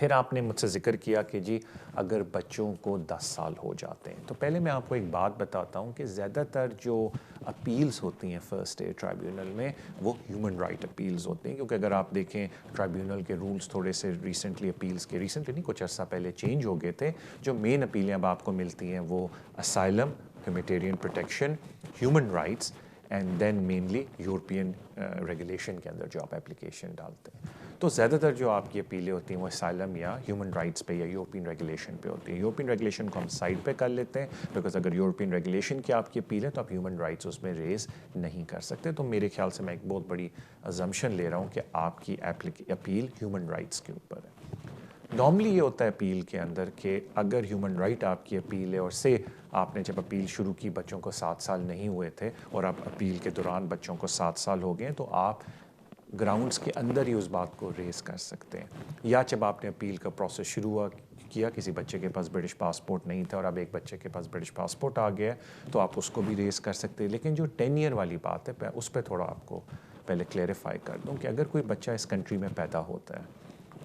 پھر آپ نے مجھ سے ذکر کیا کہ جی اگر بچوں کو 10 سال ہو جاتے ہیں، تو پہلے میں آپ کو ایک بات بتاتا ہوں کہ زیادہ تر جو اپیلز ہوتی ہیں فرسٹ ایئر ٹرائیبیونل میں وہ ہیومن رائٹ اپیلز ہوتی ہیں، کیونکہ اگر آپ دیکھیں ٹرائیبیونل کے رولز تھوڑے سے ریسنٹلی اپیلز کے ریسنٹلی نہیں کچھ عرصہ پہلے چینج ہو گئے تھے. جو مین اپیلیں اب آپ کو ملتی ہیں وہ asylum, humanitarian protection, human rights and then mainly European regulation کے اندر جو آپ اپلیکیشن ڈالتے ہیں. تو زیادہ تر جو آپ کی اپیلیں ہوتی ہیں وہ اسائلم یا ہیومن رائٹس پہ یا یورپین ریگولیشن پہ ہوتی ہیں. یورپین ریگولیشن کو ہم سائڈ پہ کر لیتے ہیں بیکاز اگر یورپین ریگولیشن کی آپ کی اپیل ہے تو آپ ہیومن رائٹس اس میں ریز نہیں کر سکتے. تو میرے خیال سے میں ایک بہت بڑی ازمپشن لے رہا ہوں کہ آپ کی اپیل ہیومن رائٹس کے اوپر ہے. نارملی یہ ہوتا ہے اپیل کے اندر کہ اگر ہیومن رائٹ آپ کی اپیل ہے اور سے آپ نے جب اپیل شروع کی بچوں کو 7 سال نہیں ہوئے تھے اور آپ اپیل کے دوران بچوں کو 7 سال ہو گئے تو آپ گراؤنڈز کے اندر ہی اس بات کو ریز کر سکتے ہیں. یا جب آپ نے اپیل کا پروسیس شروع کیا، کسی بچے کے پاس برٹش پاسپورٹ نہیں تھا اور اب ایک بچے کے پاس برٹش پاسپورٹ آ گیا ہے تو آپ اس کو بھی ریز کر سکتے ہیں. لیکن جو 10 ایئر والی بات ہے اس پہ تھوڑا آپ کو پہلے کلیریفائی کر دوں کہ اگر کوئی بچہ اس کنٹری میں پیدا ہوتا ہے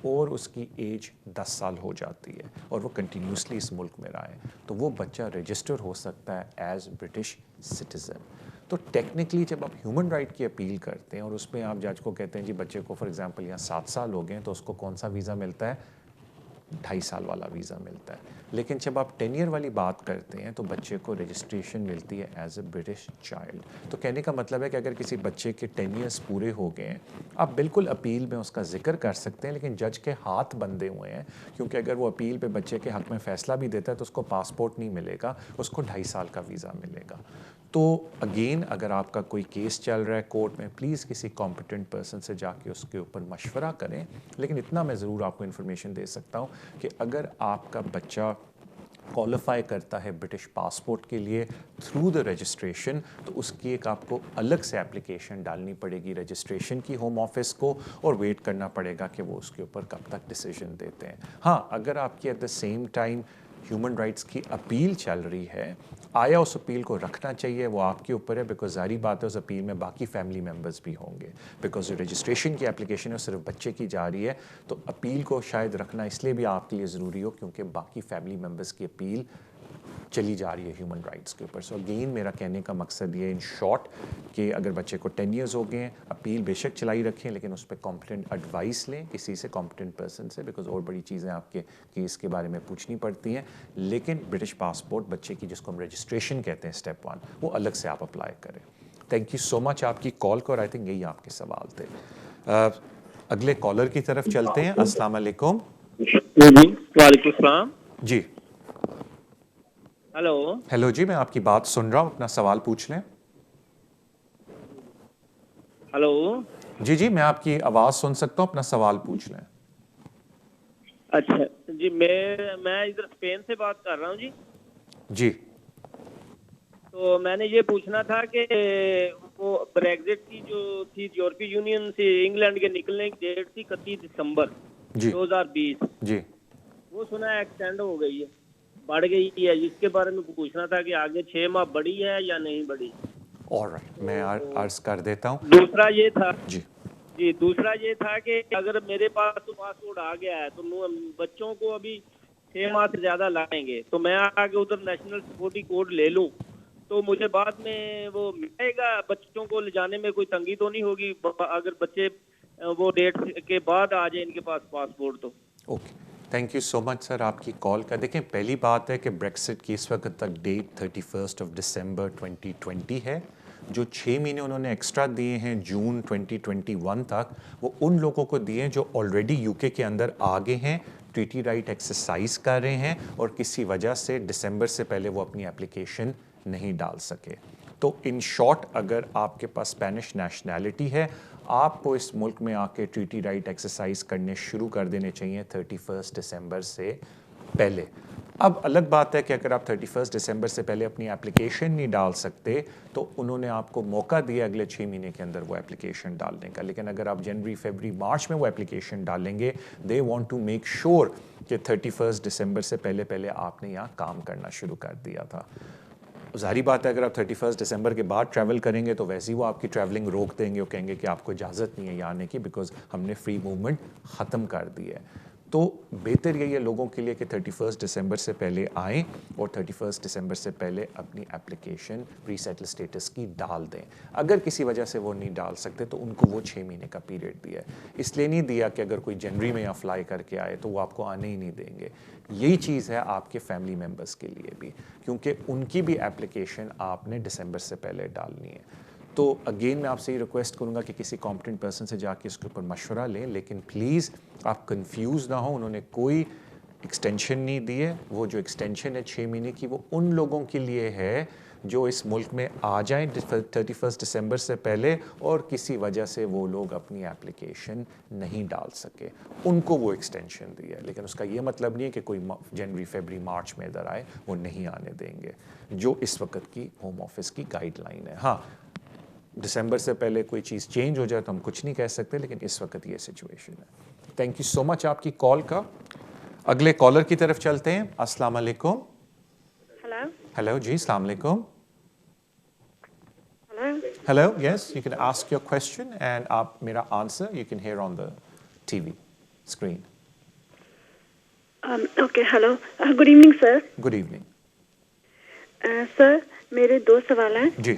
اور اس کی ایج 10 سال ہو جاتی ہے اور وہ کنٹینیوسلی اس ملک میں رہا ہے تو وہ بچہ رجسٹر ہو سکتا ہے ایز برٹش سٹیزن. تو ٹیکنیکلی جب آپ ہیومن رائٹ کی اپیل کرتے ہیں اور اس میں آپ جج کو کہتے ہیں جی بچے کو فار ایگزامپل یہاں 7 سال ہو گئے ہیں تو اس کو کون سا ویزا ملتا ہے؟ 2.5 سال والا ویزا ملتا ہے. لیکن جب آپ 10 ایئر والی بات کرتے ہیں تو بچے کو رجسٹریشن ملتی ہے ایز اے برٹش چائلڈ. تو کہنے کا مطلب ہے کہ اگر کسی بچے کے 10 ایئرس پورے ہو گئے ہیں آپ بالکل اپیل میں اس کا ذکر کر سکتے ہیں، لیکن جج کے ہاتھ بندھے ہوئے ہیں کیونکہ اگر وہ اپیل پہ بچے کے حق میں فیصلہ بھی دیتا ہے تو اس کو پاسپورٹ نہیں ملے گا، اس کو 2.5 سال کا ویزا ملے گا. تو اگین اگر آپ کا کوئی کیس چل رہا ہے کورٹ میں پلیز کسی کمپیٹنٹ پرسن سے جا کے اس کے اوپر مشورہ کریں. لیکن اتنا میں ضرور آپ کو انفارمیشن دے سکتا ہوں کہ اگر آپ کا بچہ کوالیفائی کرتا ہے برٹش پاسپورٹ کے لیے تھرو دا رجسٹریشن تو اس کی ایک آپ کو الگ سے اپلیکیشن ڈالنی پڑے گی رجسٹریشن کی ہوم آفس کو اور ویٹ کرنا پڑے گا کہ وہ اس کے اوپر کب تک ڈیسیژن دیتے ہیں. ہاں اگر آپ کی at the same time human rights کی اپیل چل رہی ہے، آیا اس اپیل کو رکھنا چاہیے وہ آپ کے اوپر ہے بیکاز ظاہری بات ہے اس اپیل میں باقی فیملی ممبرز بھی ہوں گے بیکاز جو رجسٹریشن کی اپلیکیشن ہے صرف بچے کی جا رہی ہے. تو اپیل کو شاید رکھنا اس لیے بھی آپ کے لیے ضروری ہو کیونکہ باقی فیملی ممبرز کی اپیل چلی جا رہی ہے ہیومن رائٹس کے اوپر. سو اگین میرا کہنے کا مقصد یہ ان شارٹ کہ اگر بچے کو 10 ایئرز ہو گئے ہیں اپیل بے شک چلائی رکھیں لیکن اس پہ کمپیٹنٹ ایڈوائس لیں کسی سے کمپیٹنٹ پرسن سے بیکاز اور بڑی چیزیں آپ کے کیس کے بارے میں پوچھنی پڑتی ہیں. لیکن برٹش پاسپورٹ بچے کی جس کو ہم رجسٹریشن کہتے ہیں اسٹیپ 1 وہ الگ سے آپ اپلائی کریں. تھینک یو سو مچ آپ کی کال کو اور آئی تھنک یہی آپ کے سوال تھے. اگلے کالر کی طرف چلتے ہیں. السلام علیکم. وعلیکم السلام. جی ہیلو جی میں آپ کی بات سن رہا ہوں، اپنا سوال پوچھ لیں. ہلو جی جی میں آپ کی آواز سن سکتا ہوں، اپنا سوال پوچھ لیں. اچھا جی میں ادھر اسپین سے بات کر رہا ہوں جی. جی تو میں نے یہ پوچھنا تھا کہ وہ بریگزٹ کی جو تھی یورپی یونین سے انگلینڈ کے نکلنے کی ڈیٹ تھی 31 دسمبر جی 2020 جی وہ سنا ہے ایکسٹینڈ ہو گئی ہے، بڑھ گئی ہے. اس کے بارے میں پوچھنا تھا کہ آگے 6 ماہ بڑھی ہے یا نہیں بڑھی. آلرائٹ میں عرض کر دیتا ہوں. دوسرا یہ تھا جی دوسرا یہ تھا کہ اگر میرے پاس تو پاسپورٹ آ گیا ہے تو بچوں کو ابھی 6 ماہ سے زیادہ لائیں گے تو میں آگے ادھر نیشنل سیکورٹی کوڈ لے لوں تو مجھے بعد میں وہ ملے گا، بچوں کو لے جانے میں کوئی تنگی تو نہیں ہوگی اگر بچے وہ ڈیٹ کے بعد آ جائے ان کے پاس پاسپورٹ تو. اوکے تھینک یو سو مچ سر آپ کی کال کا. دیکھیں پہلی بات ہے کہ بریکسٹ کی اس وقت تک ڈیٹ 31 دسمبر 2020 ہے. جو 6 مہینے انہوں نے ایکسٹرا دیے ہیں جون 2021 تک وہ ان لوگوں کو دیے ہیں جو آلریڈی یو کے اندر آگے ہیں، ٹریٹی رائٹ ایکسرسائز کر رہے ہیں اور کسی وجہ سے دسمبر سے پہلے وہ اپنی اپلیکیشن نہیں ڈال سکے. تو ان شارٹ اگر آپ کے پاس اسپینش نیشنلٹی ہے آپ کو اس ملک میں آ کے ٹریٹی رائٹ ایکسرسائز کرنے شروع کر دینے چاہیے 31 دسمبر سے پہلے. اب الگ بات ہے کہ اگر آپ 31 دسمبر سے پہلے اپنی اپلیکیشن نہیں ڈال سکتے تو انہوں نے آپ کو موقع دیا اگلے 6 مہینے کے اندر وہ اپلیکیشن ڈالنے کا. لیکن اگر آپ جنوری فیبری مارچ میں وہ اپلیکیشن ڈالیں گے they want to make sure کہ 31 دسمبر سے پہلے آپ نے یہاں کام کرنا شروع کر دیا تھا. ظاہری بات ہے اگر آپ 31 دسمبر کے بعد ٹریول کریں گے تو ویسے ہی وہ آپ کی ٹریولنگ روک دیں گے، وہ کہیں گے کہ آپ کو اجازت نہیں ہے یہاں آنے کی بیکاز ہم نے فری موومنٹ ختم کر دی ہے. تو بہتر یہی ہے لوگوں کے لیے کہ 31 دسمبر سے پہلے آئیں اور 31 دسمبر سے پہلے اپنی اپلیکیشن پری سیٹل سٹیٹس کی ڈال دیں. اگر کسی وجہ سے وہ نہیں ڈال سکتے تو ان کو وہ 6 مہینے کا پیریڈ دیا ہے. اس لیے نہیں دیا کہ اگر کوئی جنوری میں اپلائی کر کے آئے تو وہ آپ کو آنے ہی نہیں دیں گے. یہی چیز ہے آپ کے فیملی ممبرس کے لیے بھی, کیونکہ ان کی بھی اپلیکیشن آپ نے دسمبر سے پہلے ڈالنی ہے. تو اگین میں آپ سے یہ ریکویسٹ کروں گا کہ کسی کمپٹنٹ پرسن سے جا کے اس کے اوپر مشورہ لیں, لیکن پلیز آپ کنفیوز نہ ہوں. انہوں نے کوئی ایکسٹینشن نہیں دی ہے. وہ جو ایکسٹینشن ہے 6 مہینے کی وہ ان لوگوں کے لیے ہے جو اس ملک میں آ جائیں 31 دسمبر سے پہلے اور کسی وجہ سے وہ لوگ اپنی اپلیکیشن نہیں ڈال سکے, ان کو وہ ایکسٹینشن دی ہے. لیکن اس کا یہ مطلب نہیں ہے کہ کوئی جنوری فیبری مارچ میں ادھر آئے وہ نہیں آنے دیں گے, جو اس وقت کی ہوم آفس کی گائیڈ لائن ہے. ہاں دسمبر سے پہلے کوئی چیز چینج ہو جائے تو ہم کچھ نہیں کہہ سکتے, لیکن اس وقت یہ سچویشن ہے. تھینک یو سو مچ آپ کی کال کا. اگلے کالر کی طرف چلتے ہیں. السلام علیکم. ہیلو جی, السلام علیکم. Hello, yes you can ask your question and آپ میرا answer you can hear on the TV screen. Okay, hello, good evening sir. Good evening. Sir میرے 2 سوال ہیں. جی.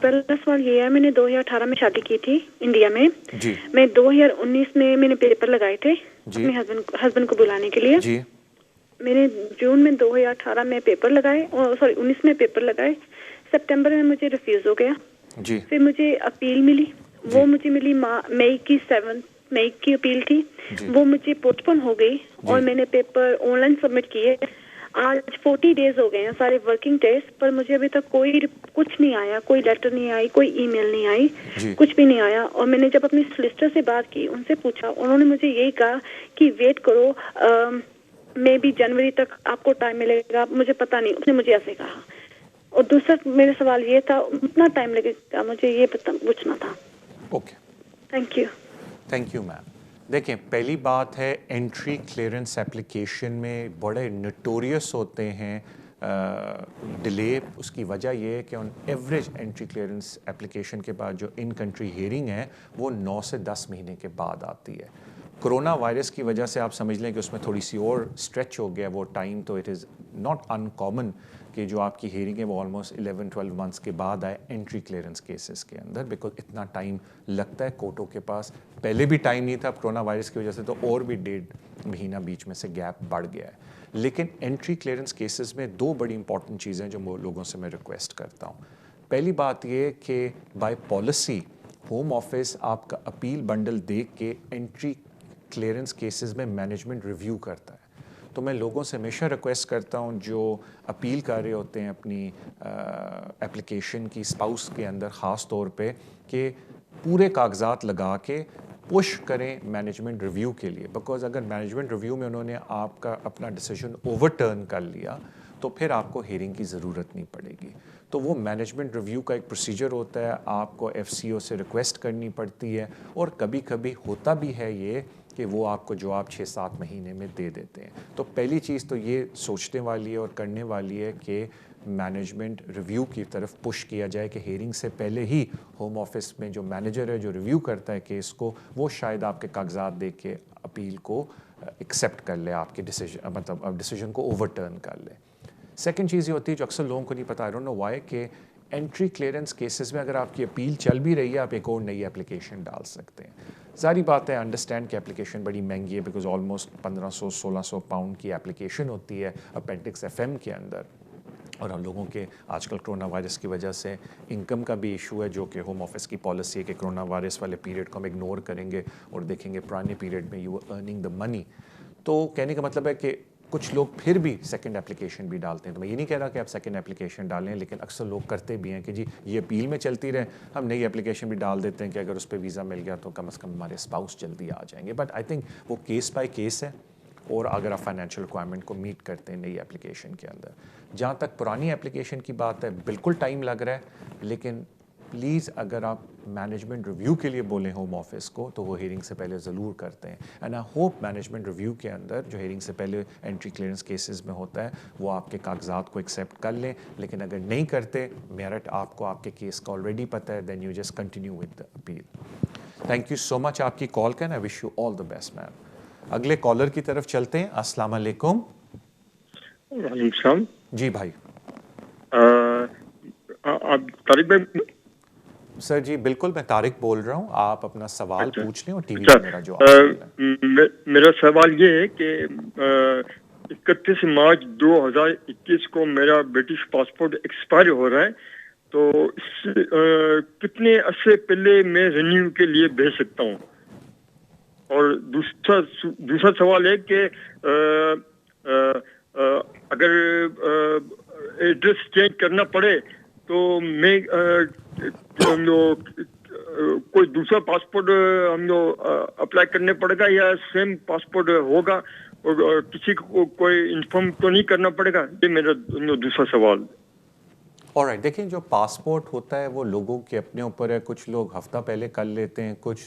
پہلا سوال یہ ہے, میں نے 2018 میں شادی کی تھی انڈیا میں. جی. میں 2019 میں نے پیپر لگائے تھے اپنے ہسبینڈ کو بلانے کے لیے. جی. میں نے جون میں 2018 میں پیپر لگائے, سوری 19 میں پیپر لگائے. سپٹمبر میں مجھے ریفیوز ہو گیا. جی. پھر مجھے اپیل ملی, وہ مجھے ملی مئی کی 7 مئی کی اپیل تھی. وہ مجھے پوسٹ پون ہو گئی اور میں نے پیپر آن لائن سبمٹ کیے. آج 40 ڈیز ہو گئے ہیں, سارے ورکنگ ڈیز, پر مجھے ابھی تک کوئی کچھ نہیں آیا, کوئی لیٹر نہیں آئی, کوئی ای میل نہیں آئی, کچھ بھی نہیں آیا. اور میں نے جب اپنی سولسٹر سے بات کی, ان سے پوچھا, انہوں نے مجھے یہی کہا کہ ویٹ کرو, مے بی جنوری تک آپ کو ٹائم ملے گا. مجھے پتا نہیں, اس نے مجھے ایسے کہا. اور دوسرا میرا سوال یہ تھا, اتنا ٹائم لگے گا, مجھے یہ پوچھنا تھا. Okay, thank you. Thank you ma'am. دیکھیں, پہلی بات ہے انٹری کلیئرنس اپلیکیشن میں بڑے نوٹوریس ہوتے ہیں ڈیلے. اس کی وجہ یہ ہے کہ on average entry clearance application کے بعد جو ان کنٹری ہیئرنگ ہے وہ 9 سے 10 مہینے کے بعد آتی ہے. کرونا وائرس کی وجہ سے آپ سمجھ لیں کہ اس میں تھوڑی سی اور اسٹریچ ہو گیا وہ ٹائم. تو it is not in common کہ جو آپ کی ہیئرنگ ہے وہ آلموسٹ 11-12 منتھس کے بعد آئے انٹری کلیئرنس کیسز کے اندر, بیکاز اتنا ٹائم لگتا ہے کورٹوں کے پاس. پہلے بھی ٹائم نہیں تھا کرونا وائرس کی وجہ سے, تو اور بھی 1.5 مہینہ بیچ میں سے گیپ بڑھ گیا ہے. لیکن انٹری کلیئرنس کیسز میں 2 بڑی امپورٹنٹ چیزیں جو لوگوں سے میں ریکویسٹ کرتا ہوں. پہلی بات یہ کہ بائی پالیسی ہوم آفس آپ کا اپیل بنڈل دیکھ کے انٹری کلیئرنس کیسز میں مینجمنٹ ریویو کرتا ہے. تو میں لوگوں سے ہمیشہ ریکویسٹ کرتا ہوں جو اپیل کر رہے ہوتے ہیں اپنی اپلیکیشن کی اسپاؤس کے اندر خاص طور پہ, کہ پورے کاغذات لگا کے پش کریں مینجمنٹ ریویو کے لیے. بیکاز اگر مینجمنٹ ریویو میں انہوں نے آپ کا اپنا ڈیسیجن اوور ٹرن کر لیا تو پھر آپ کو ہیئرنگ کی ضرورت نہیں پڑے گی. تو وہ مینجمنٹ ریویو کا ایک پروسیجر ہوتا ہے, آپ کو ایف سی او سے ریکویسٹ کرنی پڑتی ہے, اور کبھی کبھی ہوتا بھی ہے یہ کہ وہ آپ کو جواب 6-7 مہینے میں دے دیتے ہیں. تو پہلی چیز تو یہ سوچنے والی ہے اور کرنے والی ہے کہ مینجمنٹ ریویو کی طرف پش کیا جائے کہ ہیئرنگ سے پہلے ہی ہوم آفس میں جو مینیجر ہے جو ریویو کرتا ہے کیس کو, وہ شاید آپ کے کاغذات دیکھ کے اپیل کو ایکسیپٹ کر لے, آپ کے ڈیسیجن مطلب ڈیسیجن کو اوور ٹرن کر لے. سیکنڈ چیز یہ ہوتی ہے جو اکثر لوگوں کو نہیں پتا, آئی ڈونٹ نو وائی, کہ انٹری کلیئرنس کیسز میں اگر آپ کی اپیل چل بھی رہی ہے آپ ایک اور نئی اپلیکیشن ڈال سکتے ہیں. ظاہری بات ہے, انڈرسٹینڈ کہ اپلیکیشن بڑی مہنگی ہے, بیکاز آلموسٹ 1500-1600 پاؤنڈ کی اپلیکیشن ہوتی ہے اپینڈکس ایف ایم کے اندر. اور ہم لوگوں کے آج کل کرونا وائرس کی وجہ سے انکم کا بھی ایشو ہے, جو کہ ہوم آفس کی پالیسی ہے کہ کرونا وائرس والے پیریڈ کو ہم اگنور کریں گے اور دیکھیں گے پرانے پیریڈ میں یو آر ارننگ دا منی. تو کہنے کا مطلب ہے کہ کچھ لوگ پھر بھی سیکنڈ اپلیکیشن بھی ڈالتے ہیں. تو میں یہ نہیں کہہ رہا کہ آپ سیکنڈ اپلیکیشن ڈالیں, لیکن اکثر لوگ کرتے بھی ہیں کہ جی یہ اپیل میں چلتی رہے, ہم نئی اپلیکیشن بھی ڈال دیتے ہیں کہ اگر اس پہ ویزا مل گیا تو کم از کم ہمارے اسپاؤس جلدی آ جائیں گے. بٹ آئی تھنک وہ کیس بائی کیس ہے, اور اگر آپ فائنینشیل ریکوائرمنٹ کو میٹ کرتے ہیں نئی اپلیکیشن کے اندر. جہاں تک پرانی اپلیکیشن کی بات ہے, بالکل ٹائم لگ رہا ہے, لیکن پلیز اگر آپ مینجمنٹ ریویو کے لیے بولیں ہوم آفس کو تو وہ ہیئرنگ سے پہلے ضرور کرتے ہیں. And I hope management review کے اندر جو ہیئرنگ سے پہلے انٹری کلیئرنس کیسز میں ہوتا ہے وہ آپ کے کاغذات کو ایکسیپٹ کر لیں. لیکن اگر نہیں کرتے, میرٹ آپ کو آپ کے کیس کا آلریڈی پتہ ہے, then you just continue with the appeal. Thank you so much آپ کی کال کا, and I wish you all the best ma'am. اگلے کالر کی طرف چلتے ہیں. السلام علیکم. وعلیکم السلام. جی بھائی. آپ طارق بھائی؟ سر جی بالکل میں طارق بول رہا ہوں. آپ اپنا سوال پوچھ لیں اور ٹی وی اچھا. پہ میرا جواب. میرا سوال یہ ہے کہ 31 مارچ 2021 کو میرا برٹش پاسپورٹ ایکسپائر ہو رہا ہے, تو اس کتنے عرصے پہلے میں رینیو کے لیے بھیج سکتا ہوں؟ اور دوسرا سوال ہے کہ اگر ایڈریس چینج کرنا پڑے تو میں کوئی دوسرا پاسپورٹ ہم لوگ اپلائی کرنے پڑے گا یا سیم پاسپورٹ ہوگا اور کسی کو کوئی انفارم تو نہیں کرنا پڑے گا؟ یہ میرا دوسرا سوال. alright, دیکھیں جو پاسپورٹ ہوتا ہے وہ لوگوں کے اپنے اوپر ہے. کچھ لوگ ہفتہ پہلے کر لیتے ہیں, کچھ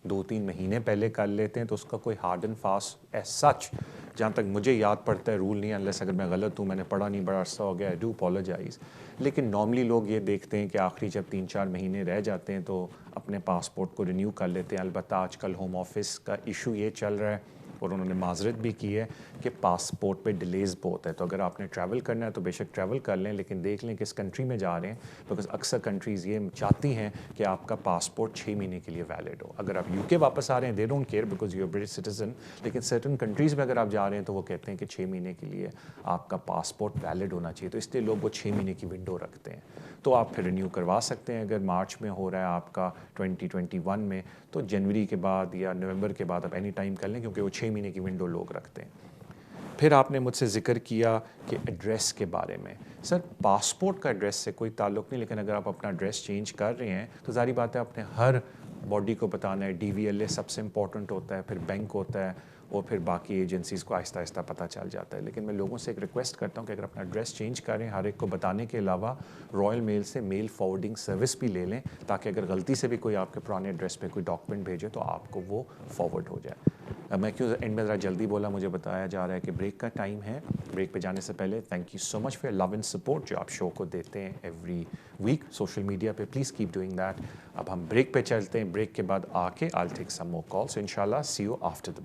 2-3 مہینے پہلے کر لیتے ہیں, تو اس کا کوئی hard and fast as such جہاں تک مجھے یاد پڑتا ہے رول نہیں ہے. انلیس اگر میں غلط ہوں, میں نے پڑھا نہیں, بڑا عرصہ ہو گیا, آئی ڈو اپولوجائز. لیکن نارملی لوگ یہ دیکھتے ہیں کہ آخری جب 3-4 مہینے رہ جاتے ہیں تو اپنے پاسپورٹ کو رینیو کر لیتے ہیں. البتہ آج کل ہوم آفس کا ایشو یہ چل رہا ہے اور انہوں نے معذرت بھی کی ہے کہ پاسپورٹ پہ ڈیلیز بہت ہے. تو اگر آپ نے ٹریول کرنا ہے تو بے شک ٹریول کر لیں, لیکن دیکھ لیں کہ اس کنٹری میں جا رہے ہیں, بیکاز اکثر کنٹریز یہ چاہتی ہیں کہ آپ کا پاسپورٹ 6 مہینے کے لیے ویلڈ ہو. اگر آپ یو کے واپس آ رہے ہیں they don't care because you are British citizen, لیکن سرٹن کنٹریز میں اگر آپ جا رہے ہیں تو وہ کہتے ہیں کہ 6 مہینے کے لیے آپ کا پاسپورٹ ویلڈ ہونا چاہیے. تو اس لیے لوگ وہ 6 مہینے کی ونڈو رکھتے ہیں. تو آپ پھر رینیو کروا سکتے ہیں. اگر مارچ میں ہو رہا ہے آپ کا 2021 میں, تو جنوری کے بعد یا نومبر کے بعد آپ اینی ٹائم کر لیں, کیونکہ وہ 6 مہینے کی ونڈو لوگ رکھتے ہیں. پھر آپ نے مجھ سے ذکر کیا کہ ایڈریس کے بارے میں. سر پاسپورٹ کا ایڈریس سے کوئی تعلق نہیں, لیکن اگر آپ اپنا ایڈریس چینج کر رہے ہیں تو ظاہری بات ہے آپ نے ہر باڈی کو بتانا ہے. ڈی وی ایل اے سب سے امپورٹنٹ ہوتا ہے, پھر بینک ہوتا ہے, اور پھر باقی ایجنسیز کو آہستہ آہستہ پتہ چل جاتا ہے. لیکن میں لوگوں سے ایک ریکویسٹ کرتا ہوں کہ اگر اپنا ایڈریس چینج کریں, ہر ایک کو بتانے کے علاوہ رائل میل سے میل فارورڈنگ سروس بھی لے لیں, تاکہ اگر غلطی سے بھی کوئی آپ کے پرانے ایڈریس پہ کوئی ڈاکومنٹ بھیجے تو آپ کو وہ فارورڈ ہو جائے. میں کیوں اینڈ میں ذرا جلدی بولا, مجھے بتایا جا رہا ہے کہ بریک کا ٹائم ہے. بریک پہ جانے سے پہلے thank you so much for love and support جو آپ شو کو دیتے ہیں ایوری ویک سوشل میڈیا پہ. Please keep doing that. اب ہم بریک پہ چلتے ہیں. بریک کے بعد آ کے آئی ٹیک سم مور کالس. ان شاء اللہ see you after the.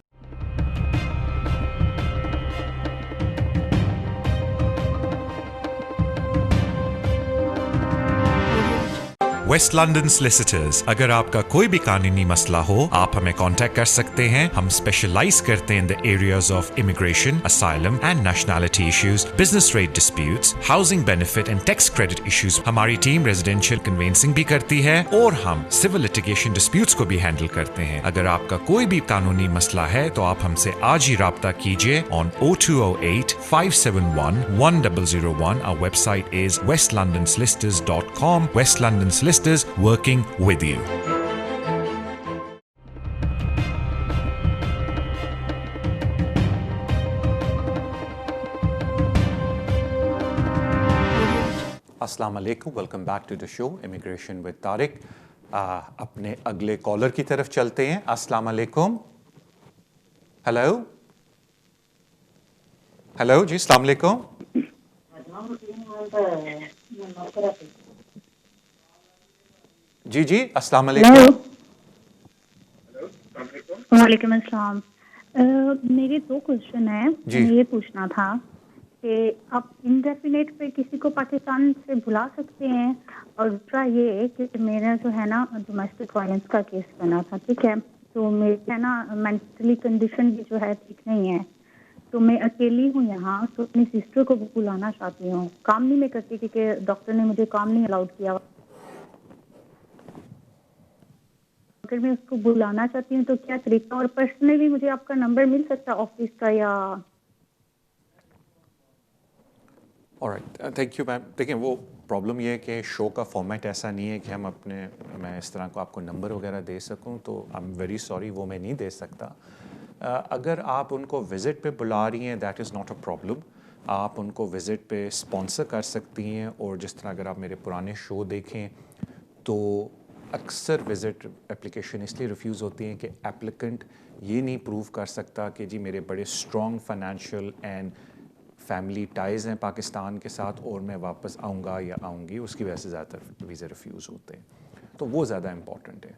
West London solicitors. اگر آپ کا کوئی بھی قانونی مسئلہ ہو آپ ہمیں کانٹیکٹ کر سکتے ہیں. ہم اسپیشلائز کرتے ہیں in the areas of immigration, asylum and nationality issues, business rate disputes, housing benefit and tax credit issues. ہماری ٹیم ریزیڈینشیل کنوینسنگ بھی کرتی ہے اور ہم سول لٹیگیشن ڈسپیوٹس کو بھی ہینڈل کرتے ہیں. اگر آپ کا کوئی بھی قانونی مسئلہ ہے تو آپ ہم سے آج ہی رابطہ کیجیے on 0208 571 1001. Our website is westlondonsolicitors.com. West London Solicitors working with you. السلام علیکم, welcome back to the show immigration with Tariq. اپنے اگلے کالر کی طرف چلتے ہیں. السلام علیکم. ہیلو ہیلو جی السلام علیکم. جی جی السلام علیکم. وعلیکم السلام. میرے 2 کوشچن ہیں. میں یہ پوچھنا تھا کہ آپ انڈیفینیٹ پہ کسی کو پاکستان سے بلا سکتے ہیں, اور دوسرا یہ کہ میرا جو ہے نا ڈومیسٹک وائلنس کا کیس بنا تھا, ٹھیک ہے, تو میرے ہے نا مینٹلی کنڈیشن بھی جو ہے ٹھیک نہیں ہے, تو میں اکیلی ہوں یہاں, تو اپنی سسٹر کو بلانا چاہتی ہوں. کام نہیں میں کرتی کیونکہ ڈاکٹر نے مجھے کام نہیں الاؤڈ کیا. اگر میں اس کو بلانا چاہتی ہوں تو کیا طریقہ, اور پرسنلی مجھے آپ کا نمبر مل سکتا ہے آفس کا یا؟ All right, thank you ma'am. دیکھیں وہ پرابلم یہ ہے کہ شو کا فارمیٹ ایسا نہیں ہے کہ ہم اپنے میں اس طرح کو آپ کو نمبر وغیرہ دے سکوں, تو آئی ایم ویری سوری وہ میں نہیں دے سکتا. اگر آپ ان کو وزٹ پہ بلا رہی ہیں that is not a problem. آپ ان کو وزٹ پہ اسپانسر کر سکتی ہیں, اور جس طرح اگر آپ میرے پرانے شو دیکھیں تو اکثر وزٹ اپلیکیشن اس لیے ریفیوز ہوتی ہیں کہ ایپلیکنٹ یہ نہیں پروو کر سکتا کہ جی میرے بڑے strong financial and family ties ہیں پاکستان کے ساتھ اور میں واپس آؤں گا یا آؤں گی, اس کی وجہ سے زیادہ تر ویزے ریفیوز ہوتے ہیں. تو وہ زیادہ امپورٹنٹ ہے.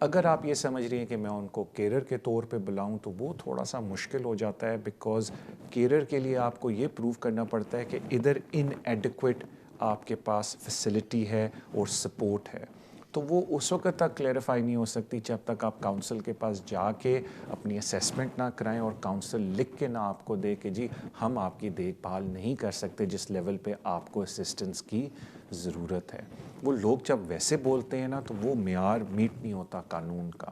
اگر آپ یہ سمجھ رہی ہیں کہ میں ان کو کیئرر کے طور پہ بلاؤں تو وہ تھوڑا سا مشکل ہو جاتا ہے، بیکاز کیئرر کے لیے آپ کو یہ پروو کرنا پڑتا ہے کہ ادھر ان ایڈیکویٹ آپ کے پاس فیسلٹی ہے اور سپورٹ ہے، تو وہ اس وقت تک کلیریفائی نہیں ہو سکتی جب تک آپ کاؤنسل کے پاس جا کے اپنی اسیسمنٹ نہ کرائیں اور کاؤنسل لکھ کے نہ آپ کو دے کہ جی ہم آپ کی دیکھ بھال نہیں کر سکتے جس لیول پہ آپ کو اسسٹنس کی ضرورت ہے۔ وہ لوگ جب ویسے بولتے ہیں نا تو وہ معیار میٹ نہیں ہوتا قانون کا،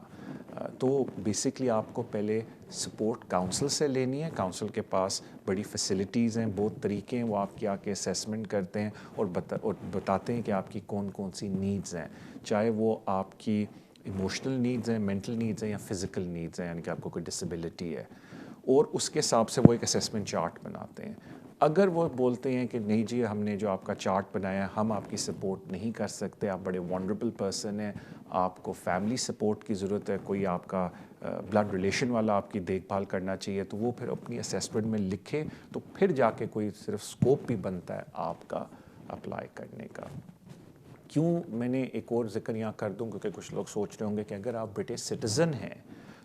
تو بیسکلی آپ کو پہلے سپورٹ کاؤنسل سے لینی ہے۔ کاؤنسل کے پاس بڑی فیسلٹیز ہیں، بہت طریقے ہیں، وہ آپ کی آ کے اسیسمنٹ کرتے ہیں اور بتاتے ہیں کہ آپ کی کون کون سی نیڈز ہیں، چاہے وہ آپ کی ایموشنل نیڈز ہیں، مینٹل نیڈز ہیں یا فزیکل نیڈز ہیں، یعنی کہ آپ کو کوئی ڈسیبلٹی ہے، اور اس کے حساب سے وہ ایک اسیسمنٹ چارٹ بناتے ہیں۔ اگر وہ بولتے ہیں کہ نہیں جی ہم نے جو آپ کا چارٹ بنایا ہے ہم آپ کی سپورٹ نہیں کر سکتے، آپ بڑے وانڈریبل پرسن ہیں، آپ کو فیملی سپورٹ کی ضرورت ہے، کوئی آپ کا بلڈ ریلیشن والا آپ کی دیکھ بھال کرنا چاہیے، تو وہ پھر اپنی اسیسمنٹ میں لکھے، تو پھر جا کے کوئی صرف اسکوپ بھی بنتا ہے آپ کا اپلائی کرنے کا۔ کیوں میں نے ایک اور ذکر یہاں کر دوں، کیونکہ کچھ لوگ سوچ رہے ہوں گے کہ اگر آپ برٹش سٹیزن ہیں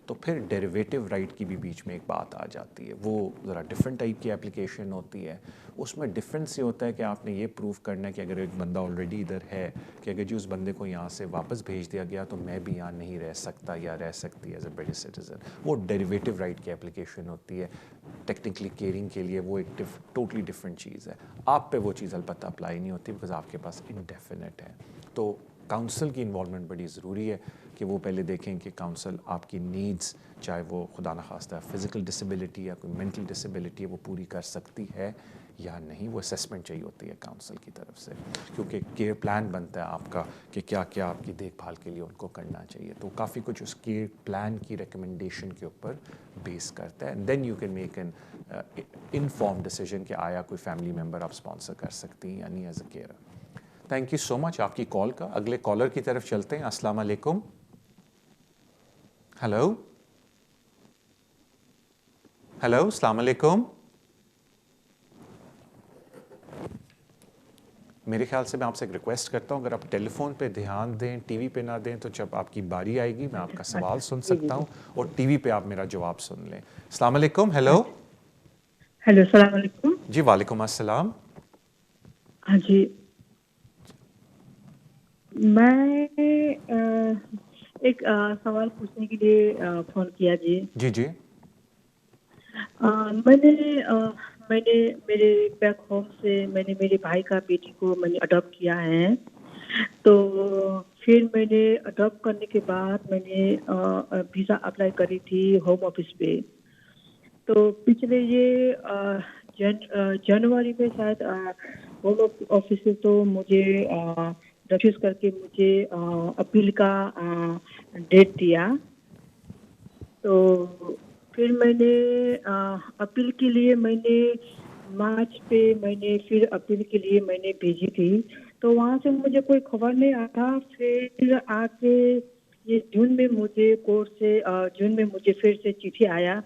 تو پھر ڈیریویٹو رائٹ کی بھی بیچ میں ایک بات آ جاتی ہے، وہ ذرا ڈفرینٹ ٹائپ کی اپلیکیشن ہوتی ہے۔ اس میں ڈفرینس یہ ہوتا ہے کہ آپ نے یہ پروف کرنا ہے کہ اگر ایک بندہ آلریڈی ادھر ہے کہ اگر جی اس بندے کو یہاں سے واپس بھیج دیا گیا تو میں بھی یہاں نہیں رہ سکتا یا رہ سکتی ایز اے برٹش سٹیزن، وہ ڈیریویٹو رائٹ کی اپلیکیشن ہوتی ہے۔ ٹیکنیکلی کیئرنگ کے لیے وہ ایک ٹوٹلی ڈفرینٹ چیز ہے، آپ پہ وہ چیز البتہ اپلائی نہیں ہوتی بیکاز آپ کے پاس انڈیفینٹ ہے۔ تو کاؤنسل کی انوالومنٹ بڑی ضروری ہے کہ وہ پہلے دیکھیں کہ کاؤنسل آپ کی نیڈز، چاہے وہ خدا نخواستہ فزیکل ڈسیبلٹی یا کوئی مینٹل ڈسیبلٹی ہے، وہ پوری کر سکتی ہے یا نہیں۔ وہ اسیسمنٹ چاہیے ہوتی ہے کاؤنسل کی طرف سے، کیونکہ کیئر پلان بنتا ہے آپ کا کہ کیا کیا آپ کی دیکھ بھال کے لیے ان کو کرنا چاہیے، تو کافی کچھ اس کیئر پلان کی ریکمنڈیشن کے اوپر بیس کرتا ہے، then you can make an inform decision کہ آیا کوئی فیملی ممبر آپ اسپانسر کر سکتی ہیں یا نہیں as a care. Thank you so much آپ کی کال کا۔ اگلے کالر کی طرف چلتے ہیں۔ السلام علیکم۔ ہیلو ہیلو، السلام علیکم۔ میرے خیال سے میں آپ سے ایک ریکویسٹ کرتا ہوں، اگر آپ ٹیلی فون پہ دھیان دیں، ٹی وی پہ نہ دیں، تو جب آپ کی باری آئے گی میں آپ کا سوال سن سکتا ہوں اور ٹی وی پہ آپ میرا جواب سن لیں۔ السلام علیکم۔ ہیلو ہیلو، السلام علیکم۔ جی وعلیکم السلام۔ ہاں جی، میں ایک سوال پوچھنے کے لیے فون کیا جی۔ جی جی میں نے میرے بیک ہوم سے میں نے میرے بھائی کا بیٹی کو میں نے اڈاپٹ کیا ہے، تو پھر میں نے اڈاپٹ کرنے کے بعد میں نے ویزا اپلائی کری تھی ہوم آفس پہ، تو پچھلے یہ جنوری میں شاید ہوم آفس سے تو مجھے ریفیوز کر کے مجھے اپیل کا ڈیٹ دیا، تو پھر میں نے اپیل کے لیے میں نے مارچ پہ میں نے پھر اپیل کے لیے میں نے بھیجی تھی، تو وہاں سے مجھے کوئی خبر نہیں آتا۔ پھر آ کے یہ جون میں مجھے کورٹ سے جون میں مجھے پھر سے چٹھی آیا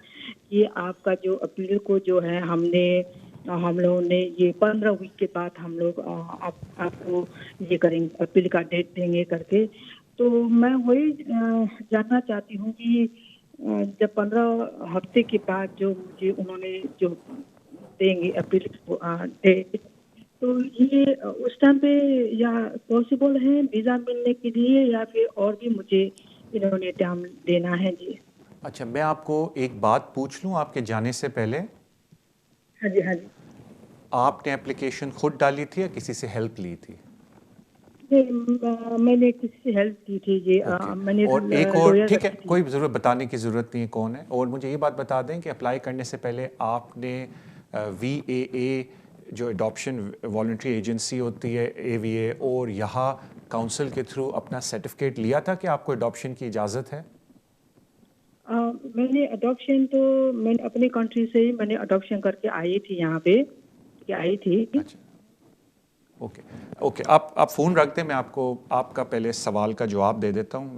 کہ آپ کا جو اپیل کو جو ہے ہم لوگوں نے یہ 15 ویک کے بعد ہم لوگ آپ کو یہ کریں گے، اپیل کا ڈیٹ دیں گے کر کے۔ تو میں وہی جاننا چاہتی ہوں کہ جب 15 ہفتے کے بعد جو مجھے انہوں نے جو دیں گے اپیل ڈیٹ، تو یہ اس ٹائم پہ یا پاسبل ہے ویزا ملنے کے لیے یا پھر اور بھی مجھے انہوں نے ٹائم دینا ہے؟ جی اچھا، میں آپ کو ایک بات پوچھ لوں آپ کے جانے سے پہلے؟ ہاں جی ہاں جی۔ آپ نے اپلیکیشن خود ڈالی تھی یا کسی سے ہیلپ لی تھی؟ میں نے کسی سے ہیلپ کی تھی جی، میں نے اور ایک اور لوئر ٹھیک ہے، رکھی تھی۔ کوئی ضرورت بتانے کی ضرورت نہیں ہے کون ہے، اور مجھے یہ بات بتا دیں کہ اپلائی کرنے سے پہلے آپ نے وی اے جو اڈاپشن والنٹری ایجنسی ہوتی ہے AVA، اور یہاں کاؤنسل کے تھرو اپنا سرٹیفکیٹ لیا تھا کہ آپ کو اڈاپشن کی اجازت ہے؟ میں نے اڈاپشن تو میں نے اپنی کنٹری سے ہی میں نے اڈاپشن کر کے آئی تھی یہاں پہ آئی تھی۔ اچھا اوکے، آپ فون رکھ دیں، میں آپ کو آپ کا پہلے سوال کا جواب دے دیتا ہوں۔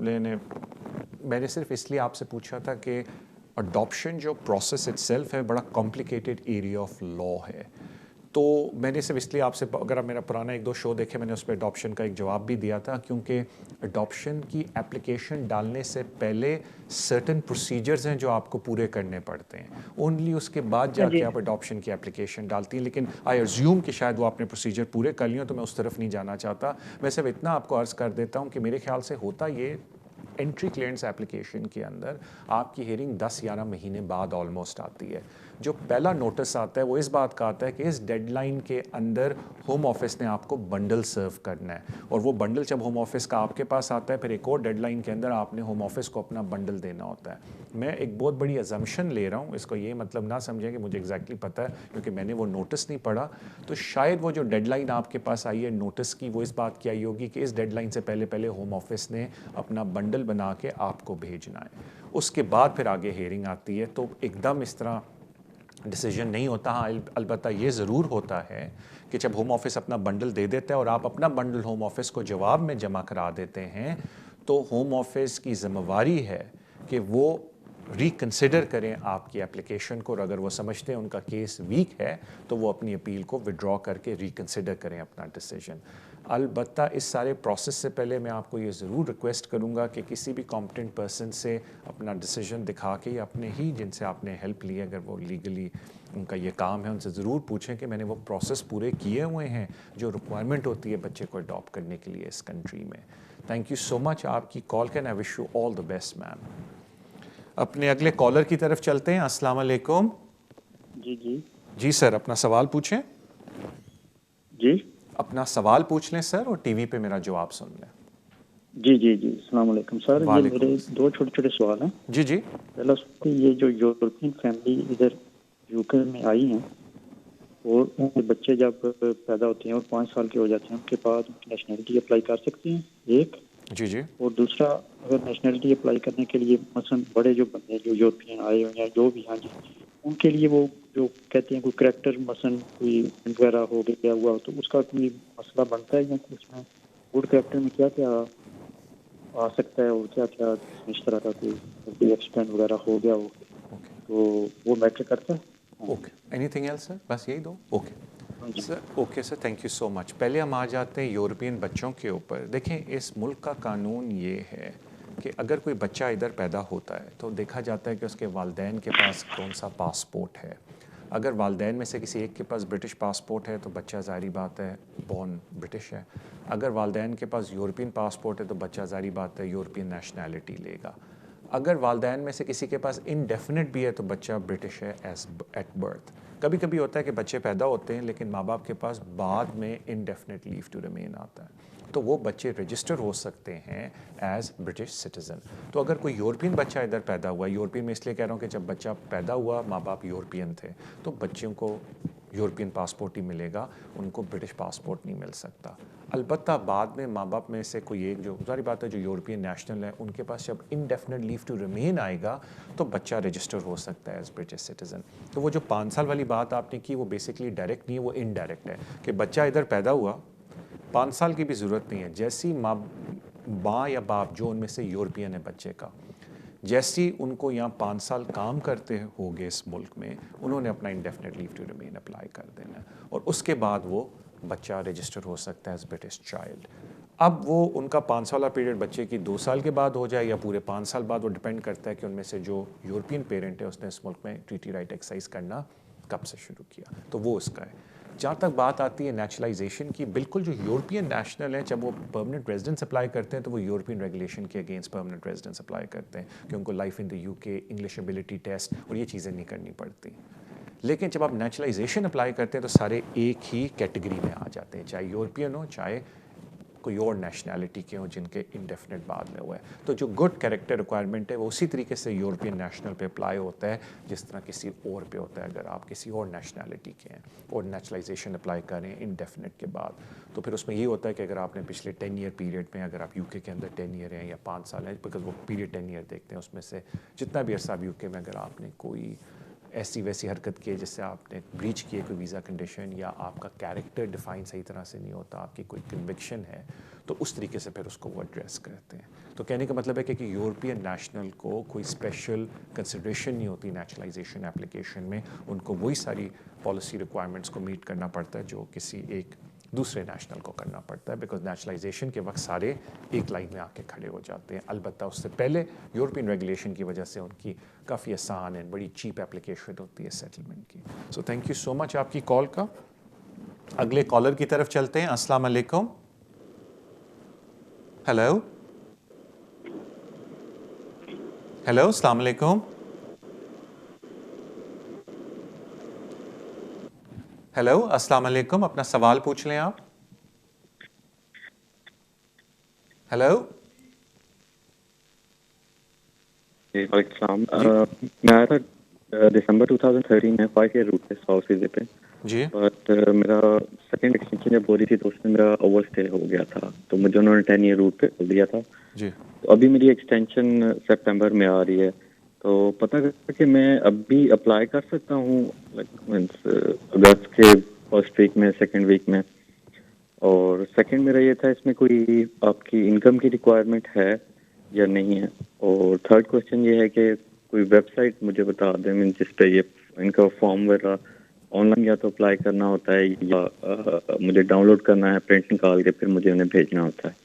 میں نے صرف اس لیے آپ سے پوچھا تھا کہ اڈاپشن جو پروسیس اٹ سیلف ہے بڑا کمپلیکیٹڈ ایریا آف لا ہے، تو میں نے صرف اس لیے آپ سے, اگر آپ میرا پرانا 1-2 شو دیکھیں, میں نے اس پہ اڈاپشن کا ایک جواب بھی دیا تھا, کیونکہ اڈاپشن کی اپلیکیشن ڈالنے سے پہلے سرٹن پروسیجرز ہیں جو آپ کو پورے کرنے پڑتے ہیں, اونلی اس کے بعد جا کے آپ اڈاپشن کی اپلیکیشن ڈالتی ہیں. لیکن آئی ایزیوم کہ شاید وہ آپ نے پروسیجر پورے کر لیے, تو میں اس طرف نہیں جانا چاہتا. میں صرف اتنا آپ کو عرض کر دیتا ہوں کہ میرے خیال سے ہوتا یہ انٹری کلیئرنس ایپلیکیشن کے اندر آپ کی ہیئرنگ 10-11 مہینے بعد آلموسٹ آتی ہے. جو پہلا نوٹس آتا ہے وہ اس بات کا آتا ہے کہ اس ڈیڈ لائن کے اندر ہوم آفس نے آپ کو بنڈل سرو کرنا ہے, اور وہ بنڈل جب ہوم آفس کا آپ کے پاس آتا ہے, پھر ایک اور ڈیڈ لائن کے اندر آپ نے ہوم آفس کو اپنا بنڈل دینا ہوتا ہے. میں ایک بہت بڑی ازمپشن لے رہا ہوں, اس کو یہ مطلب نہ سمجھیں کہ مجھے ایگزیکٹلی پتہ ہے, کیونکہ میں نے وہ نوٹس نہیں پڑھا. تو شاید وہ جو ڈیڈ لائن آپ کے پاس آئی ہے نوٹس کی, وہ اس بات کی آئی ہوگی کہ اس ڈیڈ لائن سے پہلے ہوم آفس نے اپنا بنڈل بنا کے آپ کو بھیجنا ہے. اس کے بعد پھر آگے ہیئرنگ آتی ہے. تو ایک دم اس طرح ڈیسیجن نہیں ہوتا. ہاں البتہ یہ ضرور ہوتا ہے کہ جب ہوم آفس اپنا بنڈل دے دیتا ہے اور آپ اپنا بنڈل ہوم آفس کو جواب میں جمع کرا دیتے ہیں, تو ہوم آفس کی ذمہ داری ہے کہ وہ ریکنسیڈر کریں آپ کی اپلیکیشن کو, اور اگر وہ سمجھتے ہیں ان کا کیس ویک ہے تو وہ اپنی اپیل کو وڈرا کر کے ریکنسیڈر کریں اپنا ڈیسیجن. البتہ اس سارے پروسیس سے پہلے میں آپ کو یہ ضرور ریکویسٹ کروں گا کہ کسی بھی کمپٹنٹ پرسن سے اپنا ڈیسیجن دکھا کے, یا اپنے ہی جن سے آپ نے ہیلپ لی ہے, اگر وہ لیگلی ان کا یہ کام ہے, ان سے ضرور پوچھیں کہ میں نے وہ پروسیس پورے کیے ہوئے ہیں جو ریکوائرمنٹ ہوتی ہے بچے کو اڈاپٹ کرنے کے لیے اس کنٹری میں. تھینک یو سو مچ آپ کی کال کے, آئی wish you all the best میم. اپنے اگلے کالر کی طرف چلتے ہیں. السلام علیکم. جی سر, اپنا سوال پوچھیں. جی اپنا سوال پوچھ لیں سر, اور ٹی وی پہ میرا جواب سن لیں. جی السلام علیکم سر. یہ میرے 2 چھوٹے سوال ہیں. جی پہلا سوال, یہ جو یورپین فیملی ادھر یو کے میں آئی ہیں, اور ان کے بچے جب پیدا ہوتے ہیں اور 5 سال کے ہو جاتے ہیں, ان کے بعد نیشنلٹی اپلائی کر سکتے ہیں, ایک. جی اور دوسرا, اگر نیشنلٹی اپلائی کرنے کے لیے مثلا بڑے جو بندے جو یورپین آئے ہوئے ہیں جو بھی ہیں, ان کے لیے وہ جو کہتے ہیں کوئی کریکٹر مثلا کوئی وغیرہ ہو گیا ہوا, تو اس کا کوئی مسئلہ بنتا ہے, یا اس میں گڈ کریکٹر میں کیا کیا آ سکتا ہے, اور کیا کیا اس طرح کا کوئی ایکسیڈنٹ وغیرہ ہو گیا ہو, تو وہ میٹر کرتا ہے. Okay, anything else sir? بس یہی 2. Okay sir. Okay sir, thank you so much. پہلے ہم آ جاتے ہیں یورپین بچوں کے اوپر. دیکھیں, اس ملک کا قانون یہ ہے کہ اگر کوئی بچہ ادھر پیدا ہوتا ہے تو دیکھا جاتا ہے کہ اس کے والدین کے پاس کون سا پاسپورٹ ہے. اگر والدین میں سے کسی ایک کے پاس برٹش پاسپورٹ ہے تو بچہ ظاہری بات ہے بورن برٹش ہے. اگر والدین کے پاس یورپین پاسپورٹ ہے تو بچہ ظاہری بات ہے یورپین نیشنلٹی لے گا. اگر والدین میں سے کسی کے پاس انڈیفینٹ بھی ہے تو بچہ برٹش ہے ایز ایٹ برتھ. کبھی کبھی ہوتا ہے کہ بچے پیدا ہوتے ہیں لیکن ماں باپ کے پاس بعد میں انڈیفینٹ لیو ٹو ریمین آتا ہے, تو وہ بچے رجسٹر ہو سکتے ہیں ایز برٹش سٹیزن. تو اگر کوئی یورپین بچہ ادھر پیدا ہوا, یورپین میں اس لیے کہہ رہا ہوں کہ جب بچہ پیدا ہوا ماں باپ یورپین تھے, تو بچوں کو یورپین پاسپورٹ ہی ملے گا, ان کو برٹش پاسپورٹ نہیں مل سکتا. البتہ بعد میں ماں باپ میں سے کوئی ایک, جو ظاہری بات ہے جو یورپین نیشنل ہے, ان کے پاس جب انڈیفینٹ لیو ٹو ریمین آئے گا تو بچہ رجسٹر ہو سکتا ہے ایز برٹش سٹیزن. تو وہ جو 5 سال والی بات آپ نے کی, وہ بیسکلی ڈائریکٹ نہیں ہے, وہ انڈائریکٹ ہے کہ بچہ ادھر پیدا ہوا, 5 سال کی بھی ضرورت نہیں ہے, جیسی ماں یا باپ جو ان میں سے یورپین ہے بچے کا, جیسی ان کو یہاں 5 سال کام کرتے ہو گے اس ملک میں, انہوں نے اپنا indefinite leave to remain apply کر دینا ہے, اور اس کے بعد وہ بچہ رجسٹر ہو سکتا ہے ایز برٹش چائلڈ. اب وہ ان کا 5 سالہ پیریڈ بچے کی 2 سال کے بعد ہو جائے یا پورے 5 سال بعد, وہ ڈیپینڈ کرتا ہے کہ ان میں سے جو یورپین پیرنٹ ہے اس نے اس ملک میں ٹریٹی رائٹ ایکسرسائز کرنا کب سے شروع کیا, تو وہ اس کا ہے. جہاں تک بات آتی ہے نیچرلائزیشن کی, بالکل جو یورپین نیشنل ہیں جب وہ پرماننٹ ریزیڈنس اپلائی کرتے ہیں تو وہ یورپین ریگولیشن کے اگینسٹ پرماننٹ ریزیڈنس اپلائی کرتے ہیں کہ ان کو لائف ان دی یو کے, انگلش ایبلٹی ٹیسٹ اور یہ چیزیں نہیں کرنی پڑتی. لیکن جب آپ نیچرلائزیشن اپلائی کرتے ہیں تو سارے ایک ہی کیٹیگری میں آ جاتے ہیں, چاہے یورپین ہو چاہے کوئی اور نیشنلٹی کے ہوں جن کے انڈیفینٹ بعد میں ہوا ہے. تو جو گڈ کیریکٹر ریکوائرمنٹ ہے وہ اسی طریقے سے یورپین نیشنل پہ اپلائی ہوتا ہے جس طرح کسی اور پہ ہوتا ہے. اگر آپ کسی اور نیشنلٹی کے ہیں اور نیچرلائزیشن اپلائی کریں انڈیفینٹ کے بعد, تو پھر اس میں یہ ہوتا ہے کہ اگر آپ نے پچھلے 10 ایئر پیریڈ میں, اگر آپ یو کے اندر 10 ایئر ہیں یا 5 سال ہیں, بیکاز وہ پیریڈ 10 ایئر دیکھتے ہیں, اس میں سے جتنا بھی عرصہ آپ یو کے میں اگر آپ نے کوئی ایسی ویسی حرکت کی جس سے آپ نے بریچ کی ہے کوئی ویزا کنڈیشن, یا آپ کا کیریکٹر ڈیفائن صحیح طرح سے نہیں ہوتا, آپ کی کوئی کنوکشن ہے, تو اس طریقے سے پھر اس کو وہ ایڈریس کرتے ہیں. تو کہنے کا مطلب ہے کہ یورپین نیشنل کو کوئی اسپیشل کنسیڈریشن نہیں ہوتی نیچرلائزیشن اپلیکیشن میں, ان کو وہی ساری پالیسی ریکوائرمنٹس کو میٹ کرنا پڑتا ہے جو کسی ایک دوسرے نیشنل کو کرنا پڑتا ہے, بیکاز نیشنلائزیشن کے وقت سارے ایک لائن میں آ کے کھڑے ہو جاتے ہیں. البتہ اس سے پہلے یورپین ریگولیشن کی وجہ سے ان کی کافی آسان ہے, بڑی چیپ اپلیکیشن ہوتی ہے سیٹلمنٹ کی. So thank you so much آپ کی کال کا. اگلے کالر کی طرف چلتے ہیں. السلام علیکم. ہیلو ہیلو السلام علیکم. ہیلو السلام علیکم, اپنا سوال پوچھ لیں آپ. ہیلو وعلیکم السلام. میں آیا تھا دسمبر 2013 میں 5 ایئر روٹ پہ ساؤتھ ویزے پہ, جی, بٹ میرا سیکنڈ ایکسٹینشن جب ہو رہی تھی تو اس میں میرا اوور اسٹے ہو گیا تھا, تو مجھے انہوں نے 10 ایئر روٹ پہ کر دیا تھا. جی, تو ابھی میری ایکسٹینشن سپٹمبر میں آ رہی ہے, تو پتہ کرتا کہ میں ابھی اپلائی کر سکتا ہوں مینس اگست کے فرسٹ ویک میں, سیکنڈ ویک میں. اور سیکنڈ میرا یہ تھا اس میں کوئی آپ کی انکم کی ریکوائرمنٹ ہے یا نہیں ہے. اور تھرڈ کوشچن یہ ہے کہ کوئی ویب سائٹ مجھے بتا دیں مینس جس پہ یہ ان کا فارم وغیرہ آن لائن یا تو اپلائی کرنا ہوتا ہے یا مجھے ڈاؤن لوڈ کرنا ہے پرنٹ نکال کے پھر مجھے انہیں بھیجنا ہوتا ہے.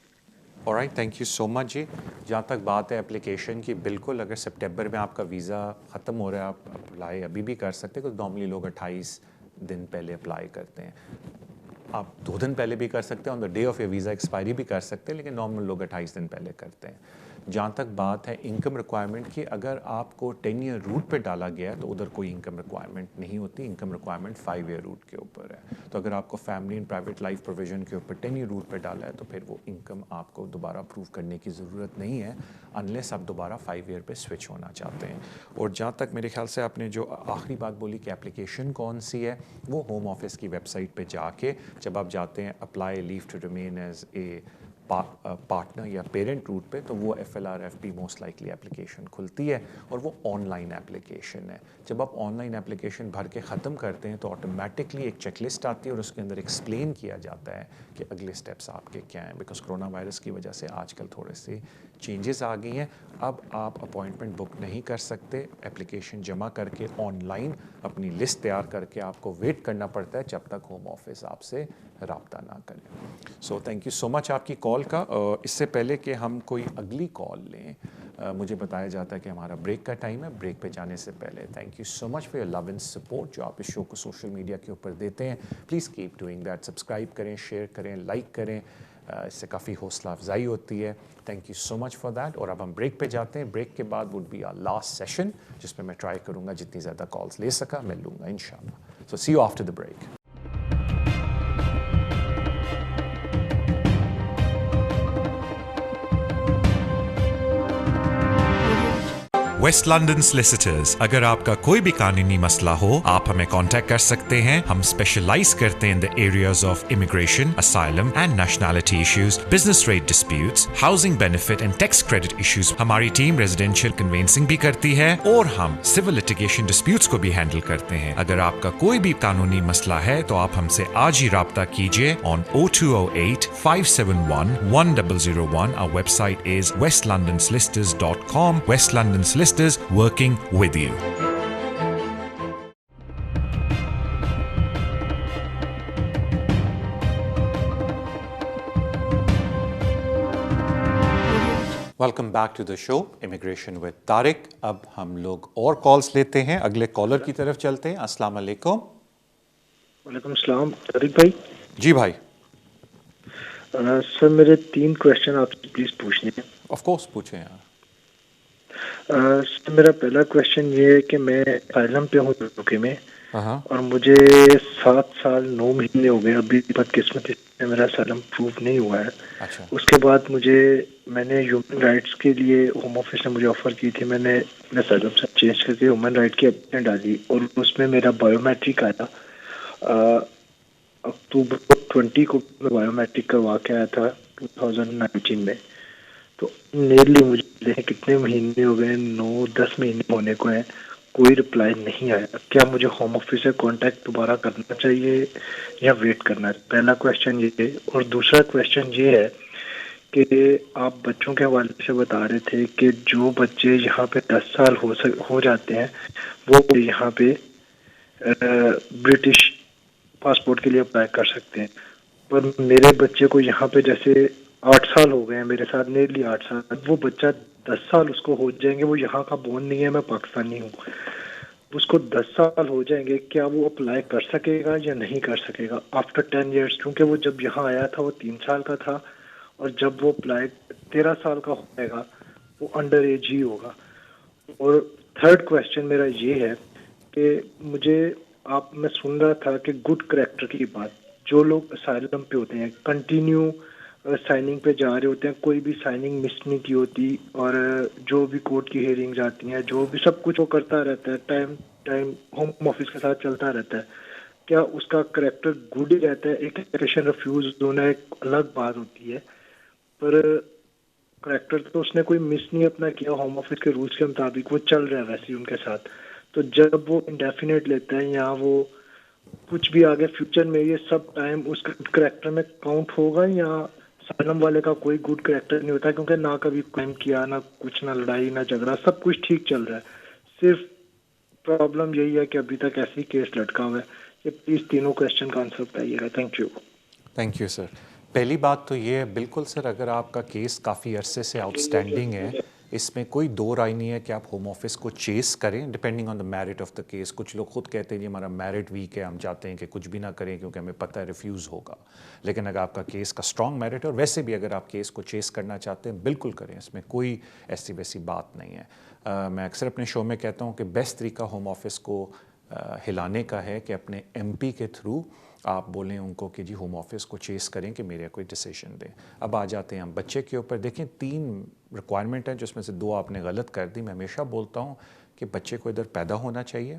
آلرائٹ, تھینک یو سو مچ جی. جہاں تک بات ہے اپلیکیشن کی, بالکل اگر سپٹمبر میں آپ کا ویزا ختم ہو رہا ہے آپ اپلائی ابھی بھی کر سکتے ہیں, کیونکہ نارملی لوگ 28 دن پہلے اپلائی کرتے ہیں. آپ 2 دن پہلے بھی کر سکتے ہیں, on the day of your visa expiry بھی کر سکتے ہیں, لیکن نارمل لوگ 28 دن پہلے کرتے ہیں. جہاں تک بات ہے انکم ریکوائرمنٹ کی, اگر آپ کو 10 ایئر روٹ پہ ڈالا گیا ہے تو ادھر کوئی انکم ریکوائرمنٹ نہیں ہوتی. انکم ریکوائرمنٹ 5 ایئر روٹ کے اوپر ہے. تو اگر آپ کو family and private life provision کے اوپر 10 ایئر روٹ پہ ڈالا ہے تو پھر وہ انکم آپ کو دوبارہ اپروو کرنے کی ضرورت نہیں ہے, انلیس آپ دوبارہ 5 ایئر پہ سوئچ ہونا چاہتے ہیں. اور جہاں تک میرے خیال سے آپ نے جو آخری بات بولی کہ اپلیکیشن کون سی ہے, وہ ہوم آفس کی ویب سائٹ پہ جا کے جب آپ جاتے ہیں apply leave to remain as a partner یا پیرنٹ روٹ پہ, تو وہ FLRFP موسٹ لائکلی اپلیکیشن کھلتی ہے اور وہ آن لائن اپلیکیشن ہے. جب آپ آن لائن اپلیکیشن بھر کے ختم کرتے ہیں تو آٹومیٹکلی ایک چیک لسٹ آتی ہے اور اس کے اندر ایکسپلین کیا جاتا ہے کہ اگلے سٹیپس آپ کے کیا ہیں. بیکاز کرونا وائرس کی وجہ سے آج کل تھوڑے سے چینجز آ گئی ہیں. اب آپ اپوائنٹمنٹ بک نہیں کر سکتے, اپلیکیشن جمع کر کے آن لائن اپنی لسٹ تیار کر کے آپ کو ویٹ کرنا پڑتا ہے جب تک ہوم آفس آپ سے رابطہ نہ کرے. So thank you so much آپ کی کال کا. اس سے پہلے کہ ہم کوئی اگلی کال لیں, مجھے بتایا جاتا ہے کہ ہمارا بریک کا ٹائم ہے. بریک پہ جانے سے پہلے thank you so much for your love and support جو آپ اس شو کو سوشل میڈیا کے اوپر دیتے ہیں. Please keep doing that. Subscribe کریں, شیئر کریں, لائک کریں, اس سے کافی حوصلہ افزائی ہوتی ہے. Thank you so much for that. اور اب ہم بریک پہ جاتے ہیں. بریک کے بعد would be our last session جس میں میں ٹرائی کروں گا جتنی زیادہ کالس لے سکا میں لوں گا انشاءاللہ. So see you after the break. West London solicitors, اگر آپ کا کوئی بھی قانونی مسئلہ ہو آپ ہمیں کانٹیکٹ کر سکتے ہیں. ہم اسپیشلائز کرتے ہیں in the areas of immigration, asylum and nationality issues, business rate disputes, housing benefit and tax credit issues. ہماری ٹیم ریزیڈینشیل کنوینسنگ بھی کرتی ہے اور ہم سول لٹیگیشن ڈسپیوٹس کو بھی ہینڈل کرتے ہیں. اگر آپ کا کوئی بھی قانونی مسئلہ ہے تو آپ ہم سے آج ہی رابطہ کیجیے on 0208 571 1001. Our website is westlondonsolicitors.com. West London Solicitors working with you. Welcome back to the show immigration with Tariq. اب ہم لوگ اور کالس لیتے ہیں. اگلے کالر کی طرف چلتے ہیں. السلام علیکم. وعلیکم السلام طارق بھائی. جی بھائی. سر میرے 3 کویشچن آپ سے پلیز پوچھنے ہیں. آف کورس پوچھیں یار. سر میرا پہلا کویشچن یہ ہے کہ میں اسائلم پہ ہوں یوکے میں, اور مجھے 7 سال 9 مہینے ہو گئے. ابھی بدقسمتی سے میرا اسائلم پروف نہیں ہوا ہے. اس کے بعد میں نے ہیومن رائٹس کے لیے ہوم آفس نے مجھے آفر کی تھی. میں نے اپنے اسائلم سے چینج کر کے ہیومن رائٹ کی اپلیکیشن ڈالی اور اس میں میرا بایو میٹرک آیا. اکتوبر 20 کو میں بایو میٹرک کروا کے آیا تھا 2019 میں. تو نیرلی مجھے کتنے مہینے ہو گئے, 9-10 مہینے ہونے کو ہیں. کوئی رپلائی نہیں آیا. کیا مجھے ہوم آفس سے کانٹیکٹ دوبارہ کرنا چاہیے یا ویٹ کرنا ہے؟ پہلا کویشچن یہ ہے. اور دوسرا کویشچن یہ ہے کہ آپ بچوں کے حوالے سے بتا رہے تھے کہ جو بچے یہاں پہ 10 سال ہو جاتے ہیں وہ یہاں پہ برٹش پاسپورٹ کے لیے اپلائی کر سکتے ہیں. پر میرے بچے کو یہاں پہ جیسے 8 سال ہو گئے ہیں میرے ساتھ، نیرلی 8 سال، وہ بچہ 10 سال اس کو ہو جائیں گے، وہ یہاں کا بورن نہیں ہے، میں پاکستانی ہوں، اس کو 10 سال ہو جائیں گے، کیا وہ اپلائی کر سکے گا یا نہیں کر سکے گا آفٹر 10 ایئرس؟ کیونکہ وہ جب یہاں آیا تھا وہ 3 سال کا تھا، اور جب وہ اپلائی 13 سال کا ہوئے گا وہ انڈر ایج ہی ہوگا. اور تھرڈ کویشچن میرا یہ ہے کہ میں سن رہا تھا کہ گڈ کریکٹر کی بات، جو لوگ اسائلم پہ ہوتے ہیں کنٹینیو سائننگ پہ جا رہے ہوتے ہیں، کوئی بھی سائننگ مس نہیں کی ہوتی، اور جو بھی کورٹ کی ہیئرنگز آتی ہیں، جو بھی سب کچھ وہ کرتا رہتا ہے، ٹائم ہوم آفس کے ساتھ چلتا رہتا ہے، کیا اس کا کریکٹر گڈ ہی رہتا ہے؟ ایک ایپلیکیشن ریفیوز ہونا ایک الگ بات ہوتی ہے، پر کریکٹر تو اس نے کوئی مس نہیں اپنا کیا، ہوم آفس کے رولز کے مطابق وہ چل رہا ہے ویسے ہی ان کے ساتھ. تو جب وہ انڈیفینیٹ لیتا ہے یا وہ کچھ بھی آگے فیوچر میں، یہ سب ٹائم اس کا کریکٹر میں کاؤنٹ ہوگا، یا سالم والے کا کوئی گڈ کریکٹر نہیں ہوتا کیونکہ نہ کبھی کرائم کیا، نہ کچھ، نہ لڑائی، نہ جھگڑا، سب کچھ ٹھیک چل رہا ہے، صرف پرابلم یہی ہے کہ ابھی تک ایسی کیس لٹکا ہوا ہے. یہ پلیز تینوں کویشچن کا آنسر بتائیے گا. Thank you sir. پہلی بات تو یہ ہے بالکل سر، اگر آپ کا کیس کافی عرصے سے آؤٹ اسٹینڈنگ ہے، اس میں کوئی دو رائے نہیں ہے کہ آپ ہوم آفس کو چیس کریں depending on the merit of the case. کچھ لوگ خود کہتے ہیں جی ہمارا میرٹ ویک ہے، ہم چاہتے ہیں کہ کچھ بھی نہ کریں کیونکہ ہمیں پتہ ہے ریفیوز ہوگا. لیکن اگر آپ کا کیس کا اسٹرانگ میرٹ ہے، اور ویسے بھی اگر آپ کیس کو چیس کرنا چاہتے ہیں بالکل کریں، اس میں کوئی ایسی ویسی بات نہیں ہے. میں اکثر اپنے شو میں کہتا ہوں کہ بیسٹ طریقہ ہوم آفس کو ہلانے کا ہے کہ اپنے ایم پی کے تھرو آپ بولیں ان کو کہ جی ہوم آفس کو چیس کریں کہ میرے کوئی ڈیسیشن دیں. اب آ جاتے ہیں ہم بچے کے اوپر. دیکھیں 3 ریکوائرمنٹ ہیں جس میں سے 2 آپ نے غلط کر دی. میں ہمیشہ بولتا ہوں کہ بچے کو ادھر پیدا ہونا چاہیے،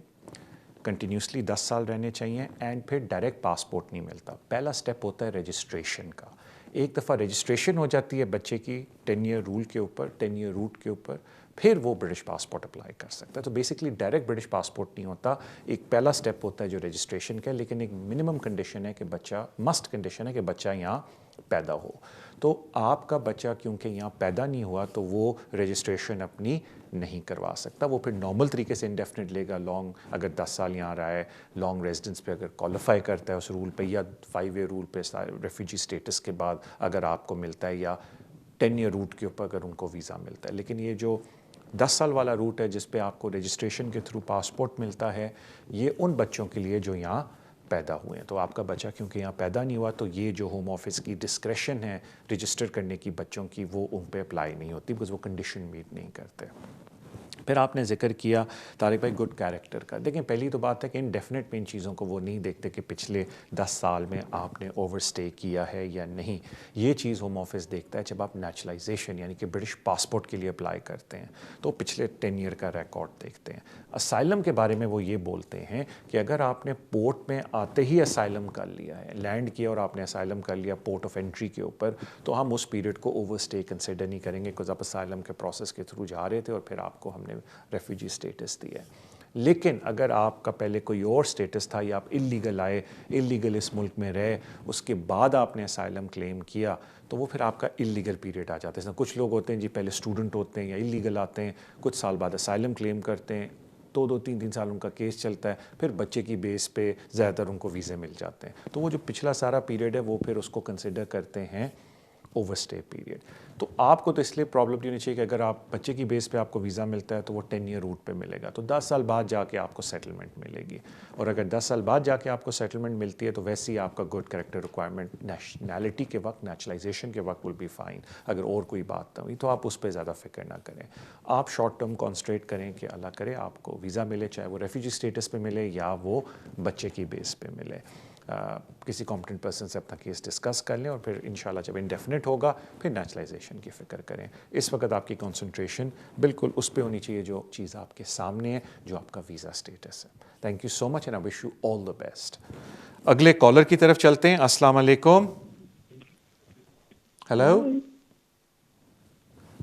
کنٹینیوسلی 10 سال رہنے چاہیے، اینڈ پھر ڈائریکٹ پاسپورٹ نہیں ملتا. پہلا سٹیپ ہوتا ہے رجسٹریشن کا. ایک دفعہ رجسٹریشن ہو جاتی ہے بچے کی 10 ایئر رول کے اوپر، 10 ایئر روٹ کے اوپر، پھر وہ برٹش پاسپورٹ اپلائی کر سکتا ہے. تو بیسکلی ڈائریکٹ برٹش پاسپورٹ نہیں ہوتا. ایک پہلا سٹیپ ہوتا ہے جو رجسٹریشن کا ہے، لیکن ایک منیمم کنڈیشن ہے کہ بچہ، مسٹ کنڈیشن ہے کہ بچہ یہاں پیدا ہو. تو آپ کا بچہ کیونکہ یہاں پیدا نہیں ہوا تو وہ رجسٹریشن اپنی نہیں کروا سکتا. وہ پھر نارمل طریقے سے انڈیفینٹ لے گا. لانگ اگر 10 سال یہاں رہا ہے، لانگ ریزیڈنس پہ اگر کوالیفائی کرتا ہے اس رول پہ، یا 5 ایئر رول پہ ریفیوجی سٹیٹس کے بعد اگر آپ کو ملتا ہے، یا 10 ایئر روٹ کے اوپر اگر ان کو ویزا ملتا ہے. لیکن یہ جو 10 سال والا روٹ ہے جس پہ آپ کو رجسٹریشن کے تھرو پاسپورٹ ملتا ہے، یہ ان بچوں کے لیے جو یہاں پیدا ہوئے ہیں. تو آپ کا بچہ کیونکہ یہاں پیدا نہیں ہوا تو یہ جو ہوم آفس کی ڈسکریشن ہے رجسٹر کرنے کی بچوں کی، وہ ان پہ اپلائی نہیں ہوتی، بیکاز وہ کنڈیشن میٹ نہیں کرتے. پھر آپ نے ذکر کیا طارق بھائی گڈ کیریکٹر کا. دیکھیں پہلی تو بات ہے کہ انڈیفینٹ میں ان چیزوں کو وہ نہیں دیکھتے کہ پچھلے 10 سال میں آپ نے اوور اسٹے کیا ہے یا نہیں. یہ چیز ہوم آفس دیکھتا ہے جب آپ نیچرلائزیشن یعنی کہ برٹش پاسپورٹ کے لیے اپلائی کرتے ہیں تو پچھلے 10 ایئر کا ریکارڈ دیکھتے ہیں. اسائلم کے بارے میں وہ یہ بولتے ہیں کہ اگر آپ نے پورٹ میں آتے ہی اسائلم کر لیا ہے، لینڈ کیا اور آپ نے اسائلم کر لیا پورٹ آف انٹری کے اوپر، تو ہم اس پیریڈ کو اوور اسٹے کنسیڈر نہیں کریں گے، بیکاز آپ اسائلم کے پروسیس کے تھرو جا رہے تھے اور پھر آپ کو ہم نے ریفیوجی سٹیٹس دی ہے. لیکن اگر آپ کا پہلے کوئی اور سٹیٹس تھا یا آپ اللیگل آئے، اللیگل اس ملک میں رہے، اس کے بعد آپ نے اسائلم کلیم کیا، تو وہ پھر آپ کا اللیگل پیریڈ آ جاتا ہے. کچھ لوگ ہوتے ہیں جی پہلے اسٹوڈنٹ ہوتے ہیں یا اللیگل آتے ہیں، کچھ سال بعد اسائلم کلیم کرتے ہیں، 2-3 سال ان کا کیس چلتا ہے، پھر بچے کی بیس پہ زیادہ تر ان کو ویزے مل جاتے ہیں. تو وہ جو پچھلا سارا پیریڈ ہے وہ پھر اس کو کنسیڈر کرتے ہیں اوور اسٹے پیریڈ. تو آپ کو تو اس لیے پرابلم نہیں ہونی چاہیے کہ اگر آپ بچے کی بیس پہ آپ کو ویزا ملتا ہے تو وہ 10 ایئر روٹ پہ ملے گا، تو 10 سال بعد جا کے آپ کو سیٹلمنٹ ملے گی. اور اگر 10 سال بعد جا کے آپ کو سیٹلمنٹ ملتی ہے تو ویسے ہی آپ کا گڈ کریکٹر ریکوائرمنٹ نیشنلٹی کے وقت، نیچرلائزیشن کے وقت ول بی فائن. اگر اور کوئی بات نہ ہوئی تو آپ اس پہ زیادہ فکر نہ کریں. آپ شارٹ ٹرم کانسنٹریٹ کریں کہ اللہ کرے آپ کو ویزا ملے، چاہے وہ ریفیوجی سٹیٹس پہ ملے یا وہ بچے کی بیس پہ ملے. کسی کمپٹنٹ پرسن سے اپنا کیس ڈسکس کر لیں اور پھر انشاءاللہ جب انڈیفینٹ ہوگا پھر نیچرلائزیشن کی فکر کریں. اس وقت آپ کی کنسنٹریشن بالکل اس پہ ہونی چاہیے جو چیز آپ کے سامنے ہے، جو آپ کا ویزا سٹیٹس ہے. Thank you so much and I wish you all the best. اگلے کالر کی طرف چلتے ہیں. السلام علیکم. ہیلو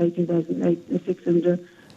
18,600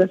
10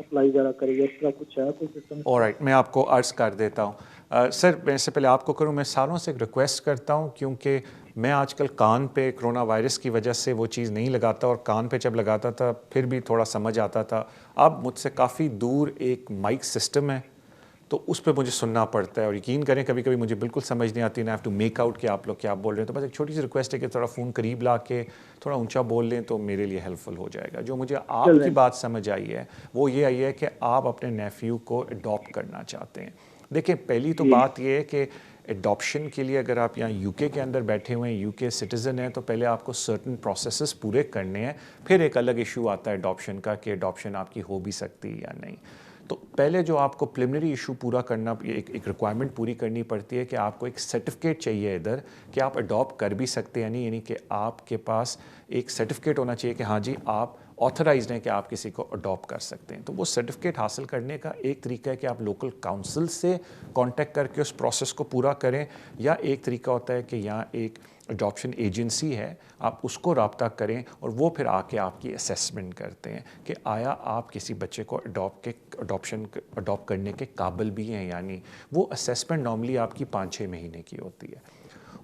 اپلائی وغیرہ کرے گا, اس طرح کچھ ہے کوئی سسٹم؟ آلرائٹ, میں آپ کو عرض کر دیتا ہوں. سر میں سے پہلے آپ کو کروں, میں ساروں سے ایک ریکویسٹ کرتا ہوں, کیونکہ میں آج کل کان پہ کرونا وائرس کی وجہ سے وہ چیز نہیں لگاتا, اور کان پہ جب لگاتا تھا پھر بھی تھوڑا سمجھ آتا تھا. اب مجھ سے کافی دور ایک مائک سسٹم ہے, تو اس پہ مجھے سننا پڑتا ہے, اور یقین کریں کبھی کبھی مجھے بالکل سمجھ نہیں آتی, نا ہیو ٹو میک آؤٹ کہ آپ لوگ کیا بول رہے ہیں. تو بس ایک چھوٹی سی ریکویسٹ ہے کہ تھوڑا فون قریب لا کے تھوڑا اونچا بول لیں تو میرے لیے ہیلپ فل ہو جائے گا. جو مجھے آپ کی بات سمجھ آئی ہے وہ یہ آئی ہے کہ آپ اپنے نیفیو کو اڈاپٹ کرنا چاہتے ہیں. دیکھیں پہلی تو بات یہ ہے کہ اڈاپشن کے لیے اگر آپ یہاں یو کے اندر بیٹھے ہوئے ہیں, یو کے سٹیزن ہیں, تو پہلے آپ کو سرٹن پروسیسز پورے کرنے ہیں. پھر ایک الگ ایشو آتا ہے اڈاپشن کا کہ اڈاپشن آپ کی ہو بھی سکتی ہے یا نہیں. تو پہلے جو آپ کو پریلیمنری ایشو پورا کرنا, ایک ریکوائرمنٹ پوری کرنی پڑتی ہے کہ آپ کو ایک سرٹیفکیٹ چاہیے ادھر کہ آپ اڈاپٹ کر بھی سکتے ہیں نہیں, یعنی کہ آپ کے پاس ایک سرٹیفکیٹ ہونا چاہیے کہ ہاں جی آپ آتھرائزڈ ہیں کہ آپ کسی کو اڈاپٹ کر سکتے ہیں. تو وہ سرٹیفکیٹ حاصل کرنے کا ایک طریقہ ہے کہ آپ لوکل کاؤنسل سے کانٹیکٹ کر کے اس پروسیس کو پورا کریں, یا ایک طریقہ ہوتا ہے کہ یہاں ایک اڈاپشن ایجنسی ہے, آپ اس کو رابطہ کریں اور وہ پھر آ کے آپ کی اسیسمنٹ کرتے ہیں کہ آیا آپ کسی بچے کو اڈاپٹ کرنے کے قابل بھی ہیں. یعنی وہ اسیسمنٹ نارملی آپ کی 5-6 مہینے کی ہوتی ہے.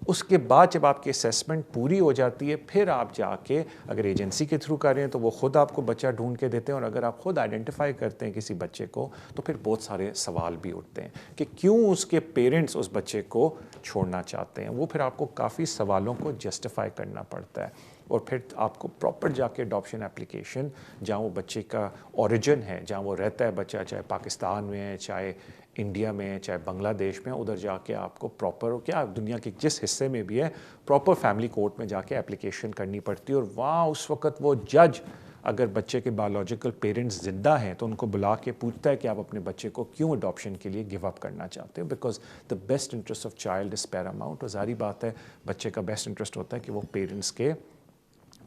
اس کے بعد جب آپ کی اسیسمنٹ پوری ہو جاتی ہے پھر آپ جا کے اگر ایجنسی کے تھرو کر رہے ہیں تو وہ خود آپ کو بچہ ڈھونڈ کے دیتے ہیں, اور اگر آپ خود آئیڈینٹیفائی کرتے ہیں کسی بچے کو تو پھر بہت سارے سوال بھی اٹھتے ہیں کہ کیوں اس کے پیرنٹس اس بچے کو چھوڑنا چاہتے ہیں. وہ پھر آپ کو کافی سوالوں کو جسٹیفائی کرنا پڑتا ہے, اور پھر آپ کو پراپر جا کے اڈاپشن اپلیکیشن جہاں وہ بچے کا اوریجن ہے, جہاں وہ رہتا ہے بچہ, چاہے پاکستان میں ہے, چاہے انڈیا میں ہے, چاہے بنگلہ دیش میں, ادھر جا کے آپ کو پراپر کیا دنیا کے جس حصے میں بھی ہے پراپر فیملی کورٹ میں جا کے اپلیکیشن کرنی پڑتی ہے. اور وہاں اس وقت وہ جج اگر بچے کے بایولوجیکل پیرنٹس زندہ ہیں تو ان کو بلا کے پوچھتا ہے کہ آپ اپنے بچے کو کیوں اڈاپشن کے لیے گیو اپ کرنا چاہتے ہو, because the best interest of child is paramount. اور ظاہری بات ہے بچے کا بیسٹ انٹرسٹ ہوتا ہے کہ وہ پیرنٹس کے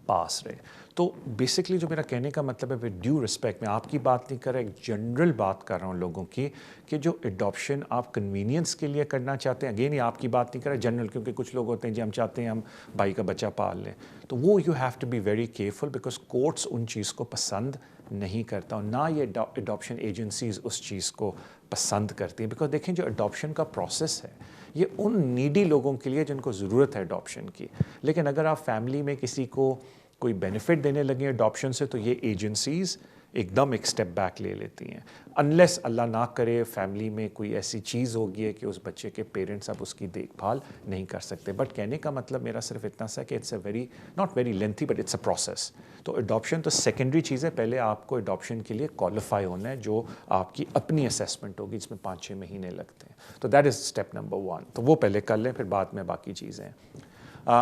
پاس رہے. تو بیسکلی جو میرا کہنے کا مطلب ہے ود ڈیو رسپیکٹ, میں آپ کی بات نہیں کر رہا, ایک جنرل بات کر رہا ہوں لوگوں کی, کہ جو اڈاپشن آپ کنوینئنس کے لیے کرنا چاہتے ہیں, اگین یہ آپ کی بات نہیں کر رہا, جنرل, کیونکہ کچھ لوگ ہوتے ہیں جی ہم چاہتے ہیں ہم بھائی کا بچہ پال لیں, تو وہ you have to be very careful because courts ان چیز کو پسند نہیں کرتا, اور نہ یہ اڈاپشن ایجنسیز اس چیز کو پسند کرتی ہیں. بیکاز دیکھیں جو اڈاپشن کا پروسیس ہے یہ ان نیڈی لوگوں کے لیے جن کو ضرورت ہے اڈاپشن کی, لیکن اگر آپ فیملی میں کسی کو کوئی بینیفٹ دینے لگے اڈاپشن سے تو یہ ایجنسیز ایک دم ایک سٹیپ بیک لے لیتی ہیں, انلیس اللہ نہ کرے فیملی میں کوئی ایسی چیز ہوگی ہے کہ اس بچے کے پیرنٹس اب اس کی دیکھ بھال نہیں کر سکتے. بٹ کہنے کا مطلب میرا صرف اتنا سا کہ it's a very not very lengthy but it's a process. تو اڈاپشن تو سیکنڈری چیز ہے, پہلے آپ کو اڈاپشن کے لیے کوالیفائی ہونا ہے جو آپ کی اپنی اسیسمنٹ ہوگی جس میں 5-6 مہینے لگتے ہیں. تو دیٹ از اسٹیپ نمبر 1, تو وہ پہلے کر لیں, پھر بعد میں باقی چیزیں.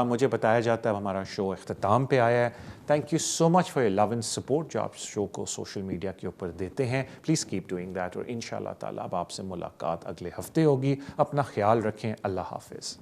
مجھے بتایا جاتا ہے اب ہمارا شو اختتام پہ آیا ہے. Thank you so much for your love and support جو آپ شو کو سوشل میڈیا کے اوپر دیتے ہیں. پلیز کیپ ڈوئنگ دیٹ, اور ان شاء اللہ تعالیٰ اب آپ سے ملاقات اگلے ہفتے ہوگی. اپنا خیال رکھیں, اللہ حافظ.